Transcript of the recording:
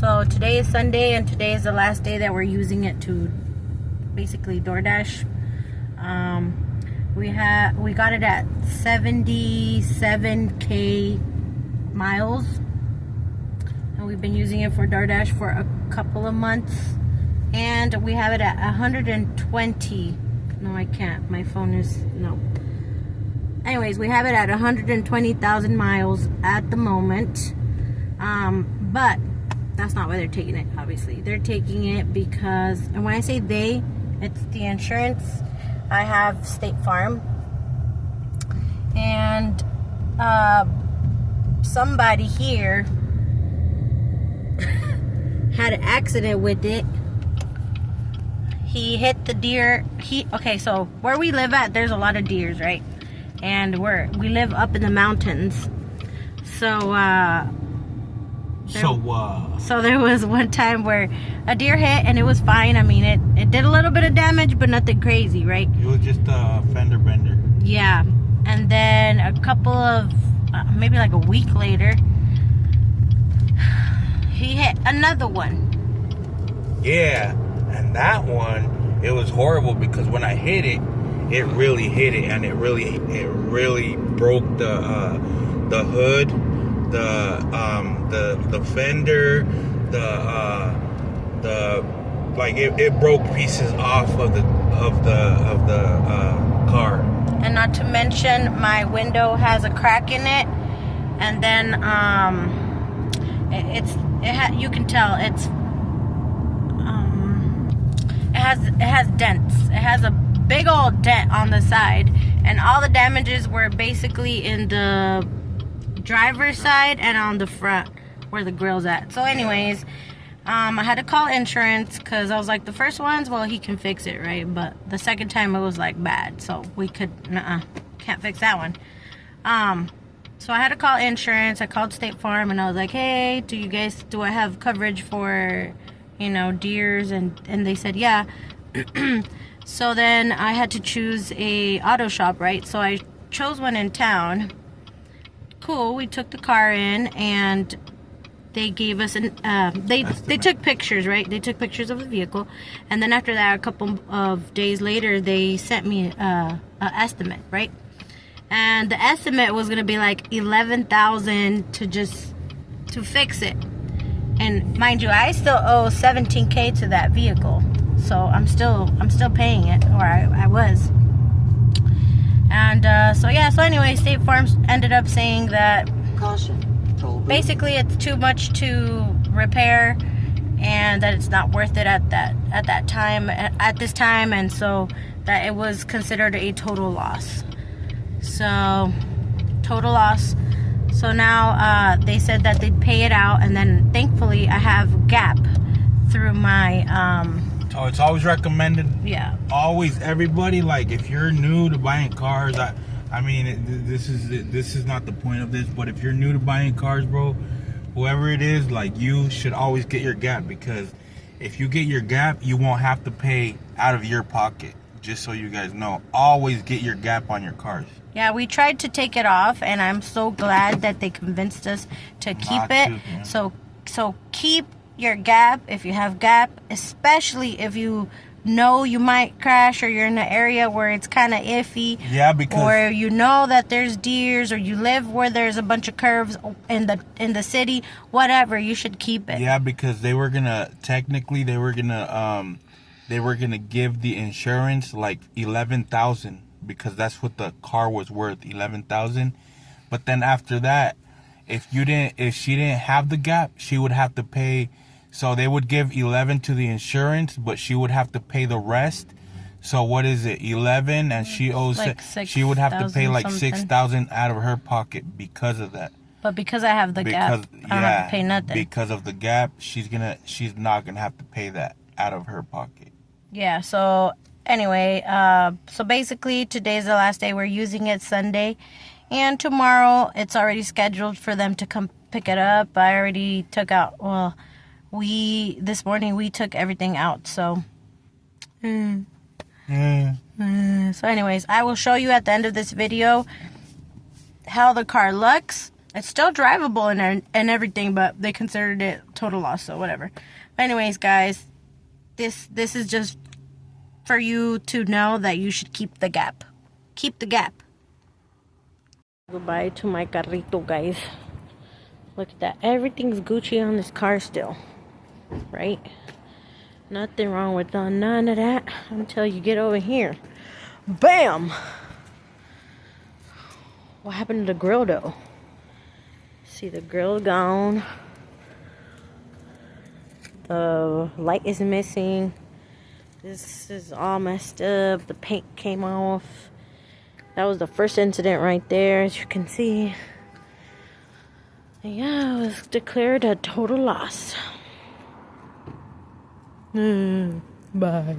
So today is Sunday, and today is the last day that we're using it to basically DoorDash. We got it at 77K miles, and we've been using it for DoorDash for a couple of months, and we have it at 120. No, I can't. My phone is no. Anyways, we have it at 120,000 miles at the moment. But that's not why they're taking it, obviously. They're taking it because, and when I say they, it's the insurance. I have State Farm. And somebody here had an accident with it. He hit the deer. Okay, so where we live at, there's a lot of deers, right? And we live up in the mountains. So there was one time where a deer hit and it was fine. I mean, it did a little bit of damage, but nothing crazy, right? It was just a fender bender. Yeah. And then a couple of, maybe like a week later, he hit another one. Yeah, and that one, it was horrible because when I hit it, it really hit it, and it really broke the hood, the fender, it broke pieces off of the car. And not to mention, my window has a crack in it, and then you can tell it has dents. It has a big old dent on the side, and all the damages were basically in the driver's side and on the front where the grill's at. So anyways, I had to call insurance because I was like, the first one's, well, he can fix it, right? But the second time it was like bad, so we can't fix that one. So I had to call insurance. I called State Farm and I was like, hey, do I have coverage for, deers? And they said, yeah. So then I had to choose a auto shop, right? So I chose one in town. Cool. We took the car in and they gave us they took pictures, right? They took pictures of the vehicle, and then after that, a couple of days later, they sent me an estimate, right? And the estimate was gonna be like $11,000 to fix it. And mind you, I still owe $17K to that vehicle. So I'm still paying it, or I was. And so anyway, State Farm ended up saying that basically it's too much to repair, and that it's not worth it at this time, and so that it was considered a total loss. So total loss. So now they said that they'd pay it out, and then thankfully I have Gap through my Oh, it's always recommended. Yeah. Always, everybody, like, if you're new to buying cars, this is not the point of this, but if you're new to buying cars, bro, whoever it is, like, you should always get your Gap, because if you get your Gap, you won't have to pay out of your pocket. Just so you guys know, always get your Gap on your cars. Yeah, we tried to take it off, and I'm so glad that they convinced us to keep it. Yeah. So keep your Gap if you have Gap, especially if you know you might crash, or you're in an area where it's kind of iffy. Yeah, because or you know that there's deers, or you live where there's a bunch of curves in the city, whatever, you should keep it. Yeah, because they were gonna give the insurance like $11,000, because that's what the car was worth, $11,000. But then after that, if she didn't have the Gap, she would have to pay. So they would give 11 to the insurance, but she would have to pay the rest. So what is it, 11, and she owes like she would have to pay like something. $6,000 out of her pocket because of that. But because I have the Gap, I don't have to pay nothing. Because of the Gap, she's not gonna have to pay that out of her pocket. Yeah. So anyway, so basically today's the last day we're using it, Sunday, and tomorrow it's already scheduled for them to come pick it up. I already took out. Well, this morning we took everything out. So. So anyways, I will show you at the end of this video how the car looks, It's still drivable and everything, but they considered it total loss, so whatever. But anyways, guys, this is just for you to know that you should keep the gap. Keep the gap. Goodbye to my carrito, guys. Look at that. Everything's Gucci on this car still. Right? Nothing wrong with none of that until you get over here. Bam! What happened to the grill, though? See, the grill gone. The light is missing. This is all messed up. The paint came off. That was the first incident right there, as you can see. And yeah, it was declared a total loss. Bye.